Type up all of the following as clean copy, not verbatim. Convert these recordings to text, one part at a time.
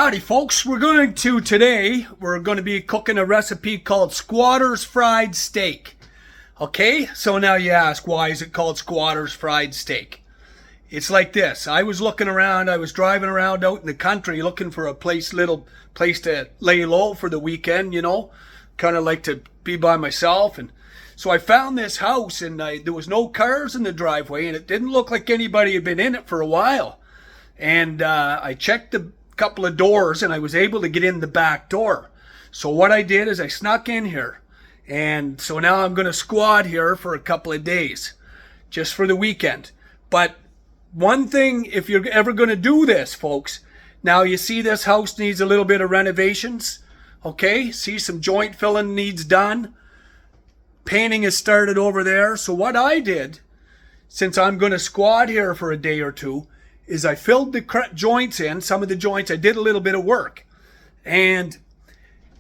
Howdy folks, we're going to be cooking a recipe called Squatter's Fried Steak. Okay, so now you ask, why is it called Squatter's Fried Steak? It's like this. I was looking around, I was driving around out in the country looking for a little place to lay low for the weekend, you know. Kind of like to be by myself. And so I found this house and there was no cars in the driveway and it didn't look like anybody had been in it for a while. And I checked the couple of doors and I was able to get in the back door. So what I did is I snuck in here, and so now I'm going to squat here for a couple of days just for the weekend. But one thing, if you're ever going to do this, folks, now you see this house needs a little bit of renovations. Okay, see some joint filling needs done, painting is started over there. So what I did, since I'm going to squat here for a day or two, is I filled the joints in. Some of the joints I did a little bit of work, and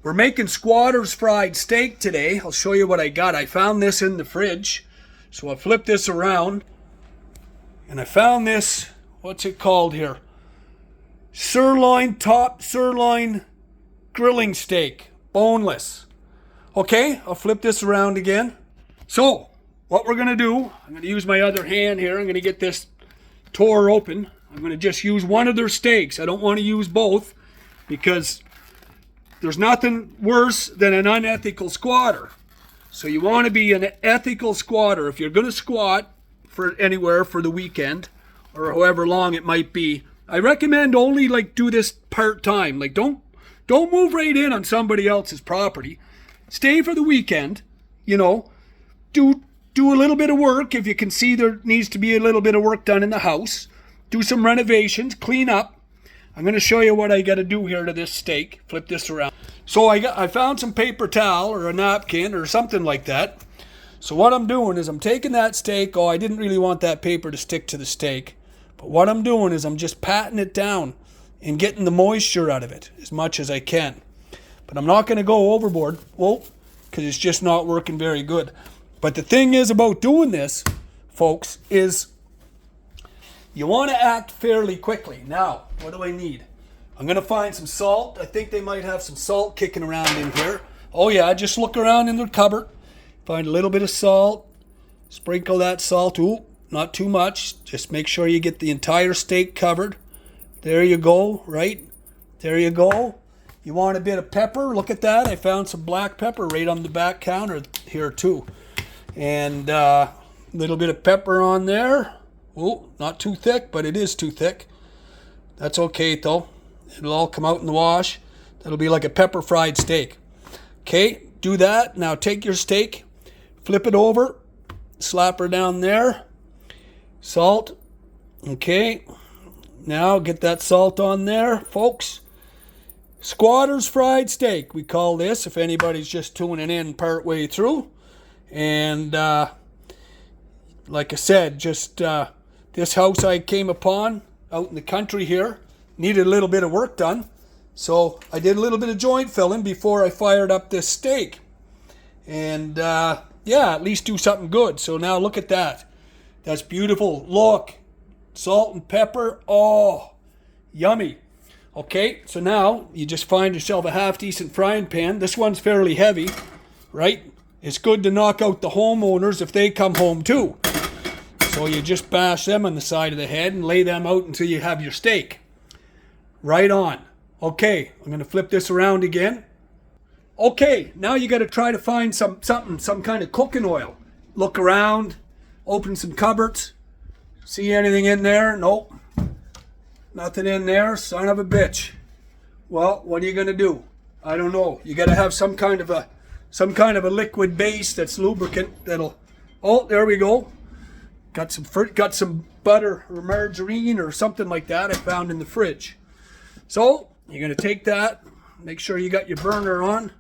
we're making Squatter's Fried Steak today. I'll show you what I got. I found this in the fridge, so I flipped this around and I found this, what's it called here, top sirloin grilling steak, boneless. Okay, I'll flip this around again. So what we're gonna do, I'm gonna use my other hand here. I'm gonna get this tore open. I'm going to just use one of their steaks. I don't want to use both because there's nothing worse than an unethical squatter. So you want to be an ethical squatter. If you're going to squat for anywhere for the weekend or however long it might be, I recommend only do this part-time. Don't move right in on somebody else's property. Stay for the weekend, you know. Do a little bit of work if you can see there needs to be a little bit of work done in the house. Do some renovations, clean up. I'm going to show you what I got to do here to this steak. Flip this around. So I found some paper towel or a napkin or something like that. So what I'm doing is I'm taking that steak. I didn't really want that paper to stick to the steak. But what I'm doing is I'm just patting it down and getting the moisture out of it as much as I can. But I'm not going to go overboard, because it's just not working very good. But the thing is about doing this, folks, is you want to act fairly quickly. Now, what do I need? I'm going to find some salt. I think they might have some salt kicking around in here. Oh yeah, just look around in their cupboard. Find a little bit of salt. Sprinkle that salt. Ooh, not too much. Just make sure you get the entire steak covered. There you go, right? There you go. You want a bit of pepper? Look at that. I found some black pepper right on the back counter here too. And a little bit of pepper on there. Oh, not too thick, but it is too thick. That's okay though. It'll all come out in the wash. That'll be like a pepper fried steak. Okay, do that. Now take your steak, flip it over, slap her down there. Salt. Okay. Now get that salt on there, folks. Squatter's Fried Steak, we call this, if anybody's just tuning in part way through. And like I said, just this house I came upon out in the country here needed a little bit of work done. So I did a little bit of joint filling before I fired up this steak. And yeah, at least do something good. So now look at that. That's beautiful. Look, salt and pepper. Oh, yummy. Okay, so now you just find yourself a half-decent frying pan. This one's fairly heavy, right? It's good to knock out the homeowners if they come home too. So you just bash them on the side of the head and lay them out until you have your steak. Right on. Okay, I'm going to flip this around again. Okay, now you got to try to find some kind of cooking oil. Look around, open some cupboards. See anything in there? Nope. Nothing in there, son of a bitch. Well, what are you going to do? I don't know. You got to have some kind of a liquid base that's lubricant that'll. Oh, there we go. Got some butter or margarine or something like that I found in the fridge. So you're going to take that, make sure you got your burner on.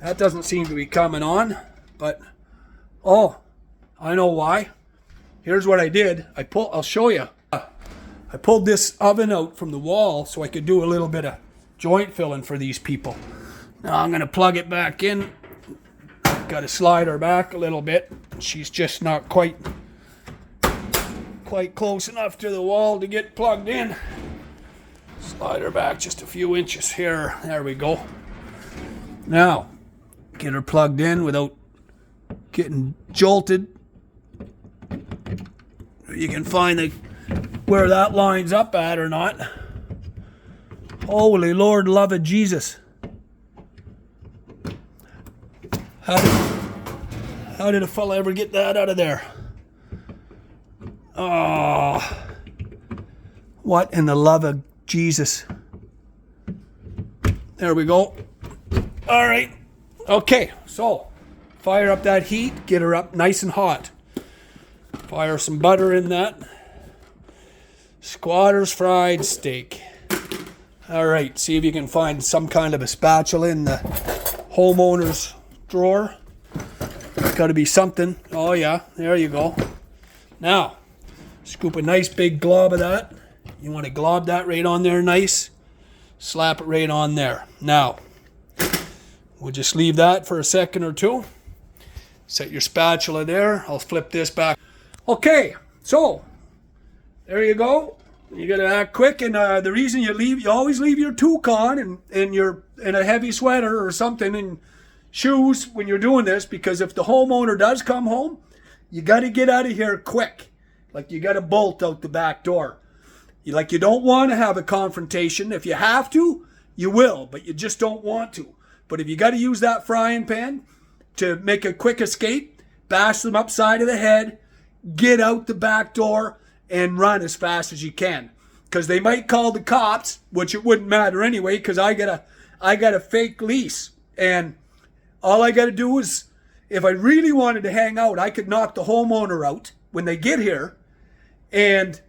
That doesn't seem to be coming on, but oh, I know why. Here's what I did. I'll show you. I pulled this oven out from the wall so I could do a little bit of joint filling for these people. Now I'm going to plug it back in. Got to slide her back a little bit. She's just not quite close enough to the wall to get plugged in. Slide her back just a few inches here. There we go. Now, get her plugged in without getting jolted. You can find where that lines up at or not. Holy Lord, love of Jesus. How did a fella ever get that out of there? Oh, what in the love of Jesus? There we go. All right. Okay, so fire up that heat, get her up nice and hot. Fire some butter in that. Squatter's fried steak. All right, see if you can find some kind of a spatula in the homeowner's drawer. It's got to be something. Oh yeah, there you go. Now, scoop a nice big glob of that. You want to glob that right on there nice. Slap it right on there. Now, we'll just leave that for a second or two. Set your spatula there. I'll flip this back. Okay, so there you go. You gotta act quick, and the reason you always leave your toque on and you're in a heavy sweater or something and shoes when you're doing this, because if the homeowner does come home, you gotta get out of here quick. Like you gotta bolt out the back door. You don't want to have a confrontation. If you have to, you will, but you just don't want to. But if you gotta use that frying pan to make a quick escape, bash them upside of the head, get out the back door, and run as fast as you can, because they might call the cops, which it wouldn't matter anyway, because I got a fake lease, and all I got to do is, if I really wanted to hang out, I could knock the homeowner out when they get here, and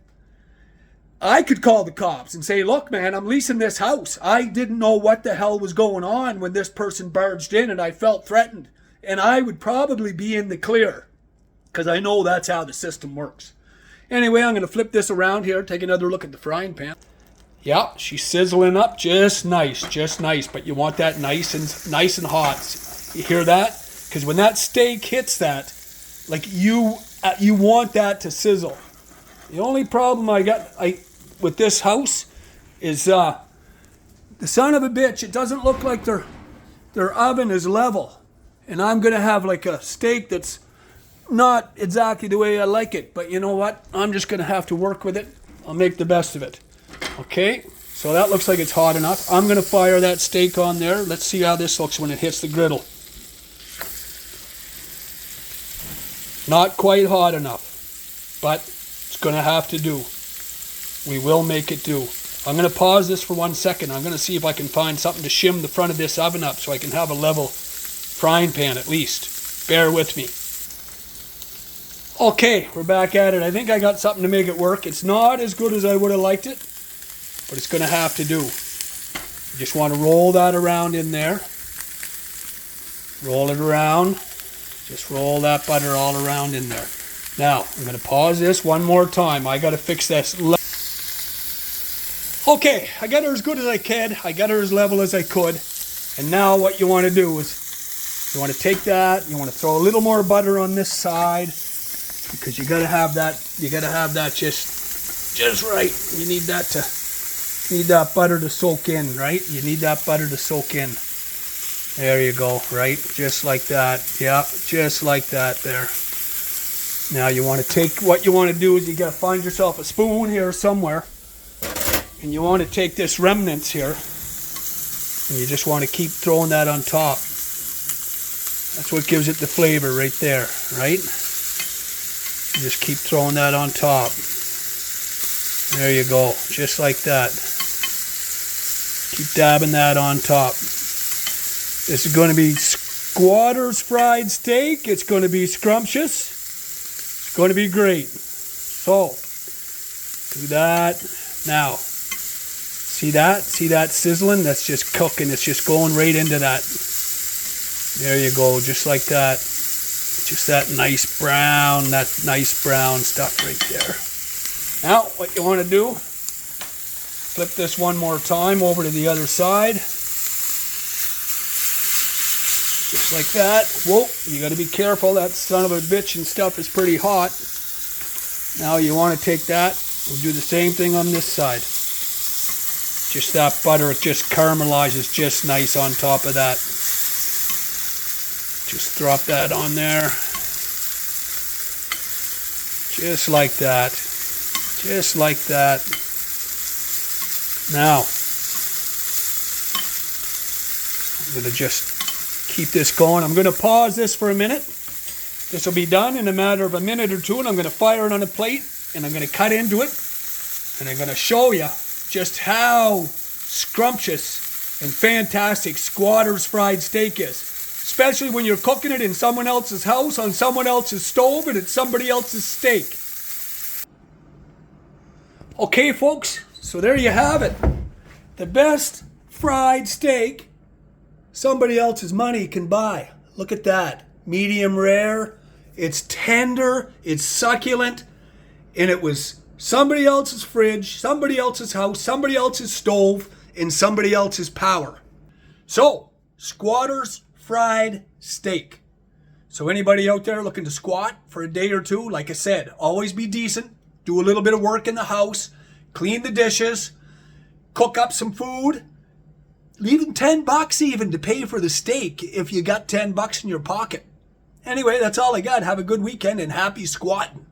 I could call the cops and say, look man, I'm leasing this house. I didn't know what the hell was going on when this person barged in, and I felt threatened, and I would probably be in the clear, because I know that's how the system works. Anyway, I'm going to flip this around here, take another look at the frying pan. Yeah, she's sizzling up just nice, but you want that nice and hot. You hear that? Because when that steak hits that, like you want that to sizzle. The only problem I got with this house is the son of a bitch, it doesn't look like their oven is level. And I'm going to have like a steak that's not exactly the way I like it, but you know what? I'm just going to have to work with it. I'll make the best of it. Okay, so that looks like it's hot enough. I'm going to fire that steak on there. Let's see how this looks when it hits the griddle. Not quite hot enough, but it's going to have to do. We will make it do. I'm going to pause this for 1 second. I'm going to see if I can find something to shim the front of this oven up so I can have a level frying pan at least. Bear with me. Okay, we're back at it. I think I got something to make it work. It's not as good as I would have liked it, but it's going to have to do. You just want to roll that around in there. Roll it around. Just roll that butter all around in there. Now, I'm going to pause this one more time. I got to fix this. Okay, I got her as good as I can. I got her as level as I could. And now what you want to do is you want to take that, you want to throw a little more butter on this side, because you got to have that just right. You need that butter to soak in, right? You need that butter to soak in. There you go, right? Just like that. Yeah, just like that there. Now you want to take, what you want to do is you got to find yourself a spoon here somewhere, and you want to take this remnants here, and you just want to keep throwing that on top. That's what gives it the flavor right there, right? You just keep throwing that on top. There you go, just like that. Keep dabbing that on top. This is going to be Squatter's fried steak. It's going to be scrumptious. It's going to be great. So, do that. Now, see that? See that sizzling? That's just cooking. It's just going right into that. There you go, just like that. Just that nice brown stuff right there. Now, what you want to do, flip this one more time over to the other side. Just like that. Whoa, you got to be careful. That son of a bitch and stuff is pretty hot. Now you want to take that. We'll do the same thing on this side. Just that butter, it just caramelizes just nice on top of that. Just drop that on there. Just like that. Just like that. Now, I'm going to just keep this going. I'm going to pause this for a minute. This will be done in a matter of a minute or two, and I'm going to fire it on a plate, and I'm going to cut into it, and I'm going to show you just how scrumptious and fantastic Squatter's fried steak is. Especially when you're cooking it in someone else's house, on someone else's stove, and it's somebody else's steak. Okay, folks, so there you have it. The best fried steak somebody else's money can buy. Look at that. Medium rare. It's tender. It's succulent. And it was somebody else's fridge, somebody else's house, somebody else's stove, and somebody else's power. So, Squatter's fried steak. So anybody out there looking to squat for a day or two, like I said, always be decent. Do a little bit of work in the house. Clean the dishes. Cook up some food. Leaving $10 even to pay for the steak if you got $10 in your pocket. Anyway, that's all I got. Have a good weekend and happy squatting.